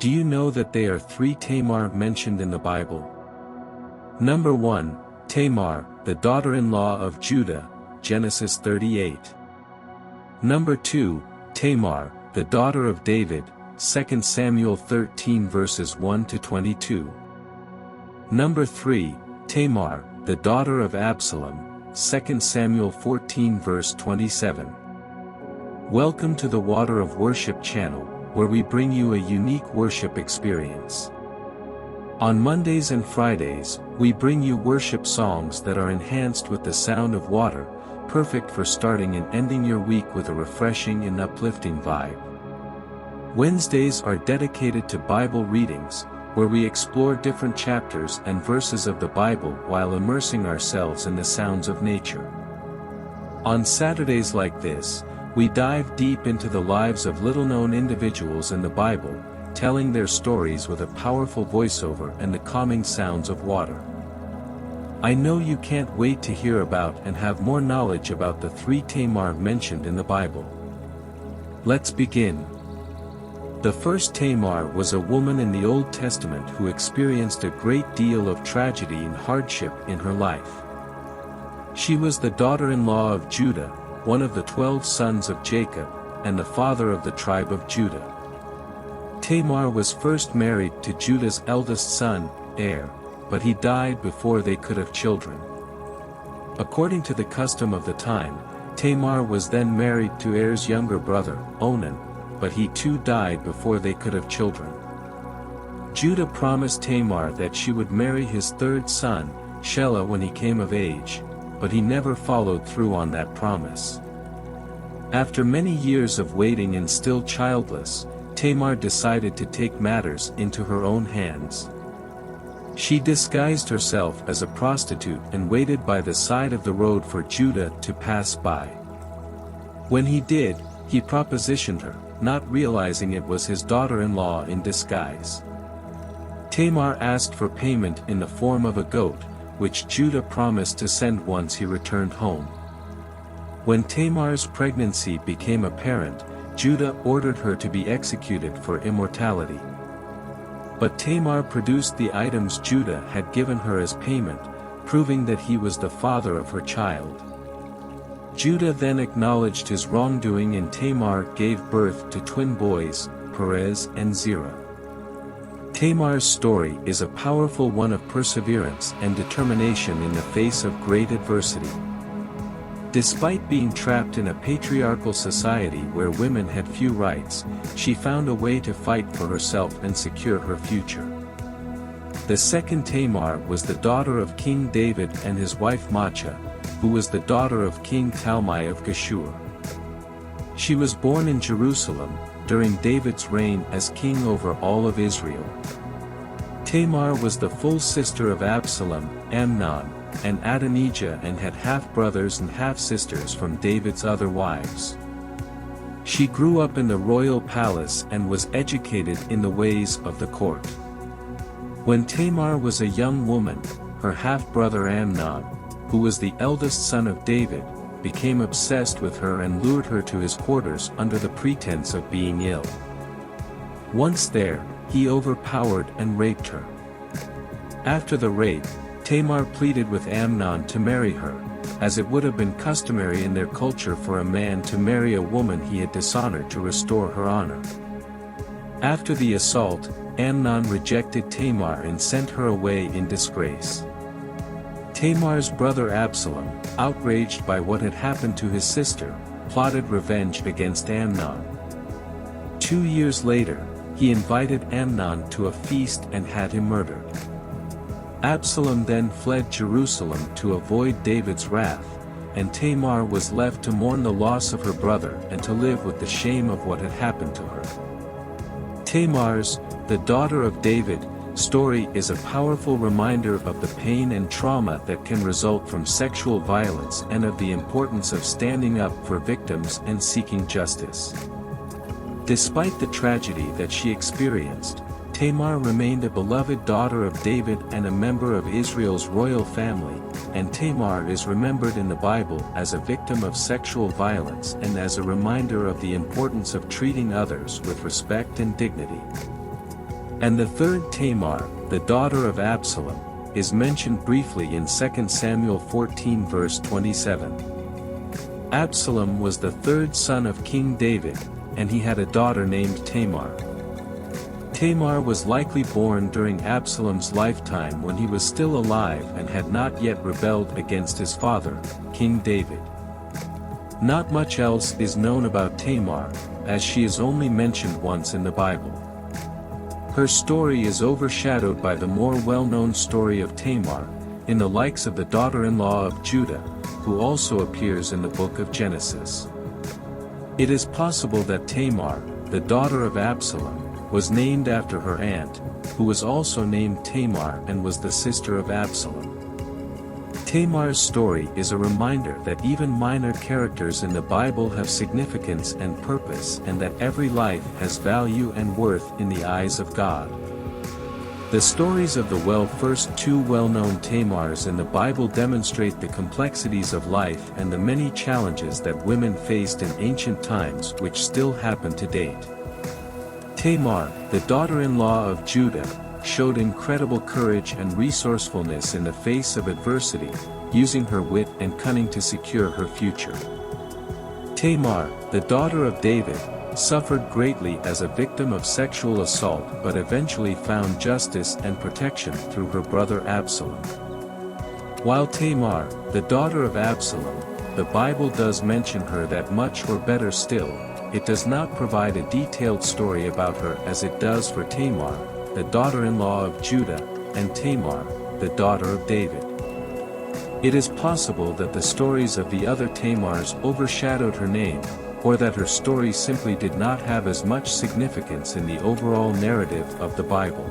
Do you know that there are 3 Tamar mentioned in the Bible? Number 1, Tamar, the daughter-in-law of Judah, Genesis 38. Number 2, Tamar, the daughter of David, 2 Samuel 13 verses 1 to 22. Number 3, Tamar, the daughter of Absalom, 2 Samuel 14 verse 27. Welcome to the Water of Worship channel, where we bring you a unique worship experience. On Mondays and Fridays, we bring you worship songs that are enhanced with the sound of water, perfect for starting and ending your week with a refreshing and uplifting vibe. Wednesdays are dedicated to Bible readings, where we explore different chapters and verses of the Bible while immersing ourselves in the sounds of nature. On Saturdays like this, we dive deep into the lives of little-known individuals in the Bible, telling their stories with a powerful voiceover and the calming sounds of water. I know you can't wait to hear about and have more knowledge about the 3 Tamar mentioned in the Bible. Let's begin. The first Tamar was a woman in the Old Testament who experienced a great deal of tragedy and hardship in her life. She was the daughter-in-law of Judah, one of the 12 sons of Jacob, and the father of the tribe of Judah. Tamar was first married to Judah's eldest son, but he died before they could have children. According to the custom of the time, Tamar was then married to Er's younger brother, Onan, but he too died before they could have children. Judah promised Tamar that she would marry his 3rd son, Shelah, when he came of age, but he never followed through on that promise. After many years of waiting and still childless, Tamar decided to take matters into her own hands. She disguised herself as a prostitute and waited by the side of the road for Judah to pass by. When he did, he propositioned her, not realizing it was his daughter-in-law in disguise. Tamar asked for payment in the form of a goat, which Judah promised to send once he returned home. When Tamar's pregnancy became apparent, Judah ordered her to be executed for immorality. But Tamar produced the items Judah had given her as payment, proving that he was the father of her child. Judah then acknowledged his wrongdoing, and Tamar gave birth to twin boys, Perez and Zerah. Tamar's story is a powerful one of perseverance and determination in the face of great adversity. Despite being trapped in a patriarchal society where women had few rights, she found a way to fight for herself and secure her future. The second Tamar was the daughter of King David and his wife Maachah, who was the daughter of King Talmai of Geshur. She was born in Jerusalem, during David's reign as king over all of Israel. Tamar was the full sister of Absalom, Amnon, and Adonijah, and had half-brothers and half-sisters from David's other wives. She grew up in the royal palace and was educated in the ways of the court. When Tamar was a young woman, her half-brother Amnon, who was the eldest son of David, became obsessed with her and lured her to his quarters under the pretense of being ill. Once there, he overpowered and raped her. After the rape, Tamar pleaded with Amnon to marry her, as it would have been customary in their culture for a man to marry a woman he had dishonored to restore her honor. After the assault, Amnon rejected Tamar and sent her away in disgrace. Tamar's brother Absalom, outraged by what had happened to his sister, plotted revenge against Amnon. 2 years later, he invited Amnon to a feast and had him murdered. Absalom then fled Jerusalem to avoid David's wrath, and Tamar was left to mourn the loss of her brother and to live with the shame of what had happened to her. Tamar's, the daughter of David, story is a powerful reminder of the pain and trauma that can result from sexual violence and of the importance of standing up for victims and seeking justice. Despite the tragedy that she experienced, Tamar remained a beloved daughter of David and a member of Israel's royal family, and Tamar is remembered in the Bible as a victim of sexual violence and as a reminder of the importance of treating others with respect and dignity. And the third Tamar, the daughter of Absalom, is mentioned briefly in 2 Samuel 14 verse 27. Absalom was the third son of King David, and he had a daughter named Tamar. Tamar was likely born during Absalom's lifetime when he was still alive and had not yet rebelled against his father, King David. Not much else is known about Tamar, as she is only mentioned once in the Bible. Her story is overshadowed by the more well-known story of Tamar, in the likes of the daughter-in-law of Judah, who also appears in the book of Genesis. It is possible that Tamar, the daughter of Absalom, was named after her aunt, who was also named Tamar and was the sister of Absalom. Tamar's story is a reminder that even minor characters in the Bible have significance and purpose, and that every life has value and worth in the eyes of God. The stories of the first two well-known Tamars in the Bible demonstrate the complexities of life and the many challenges that women faced in ancient times which still happen to date. Tamar, the daughter-in-law of Judah, showed incredible courage and resourcefulness in the face of adversity, using her wit and cunning to secure her future. Tamar, the daughter of David, suffered greatly as a victim of sexual assault but eventually found justice and protection through her brother Absalom. While Tamar, the daughter of Absalom, the Bible does mention her that much, or better still, it does not provide a detailed story about her as it does for Tamar, the daughter-in-law of Judah, and Tamar, the daughter of David. It is possible that the stories of the other Tamars overshadowed her name, or that her story simply did not have as much significance in the overall narrative of the Bible.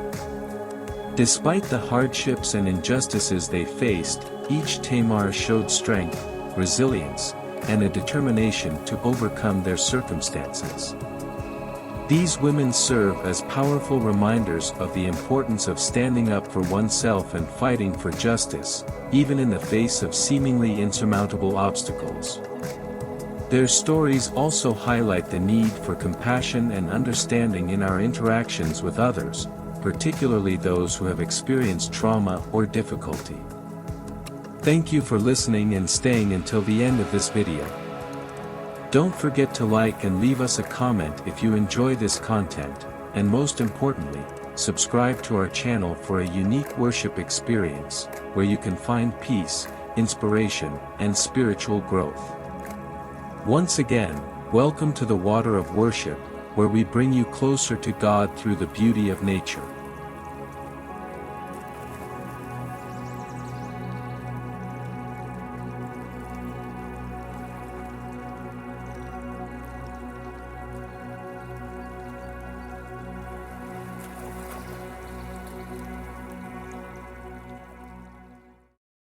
Despite the hardships and injustices they faced, each Tamar showed strength, resilience, and a determination to overcome their circumstances. These women serve as powerful reminders of the importance of standing up for oneself and fighting for justice, even in the face of seemingly insurmountable obstacles. Their stories also highlight the need for compassion and understanding in our interactions with others, particularly those who have experienced trauma or difficulty. Thank you for listening and staying until the end of this video. Don't forget to like and leave us a comment if you enjoy this content, and most importantly, subscribe to our channel for a unique worship experience, where you can find peace, inspiration, and spiritual growth. Once again, welcome to the Water of Worship, where we bring you closer to God through the beauty of nature.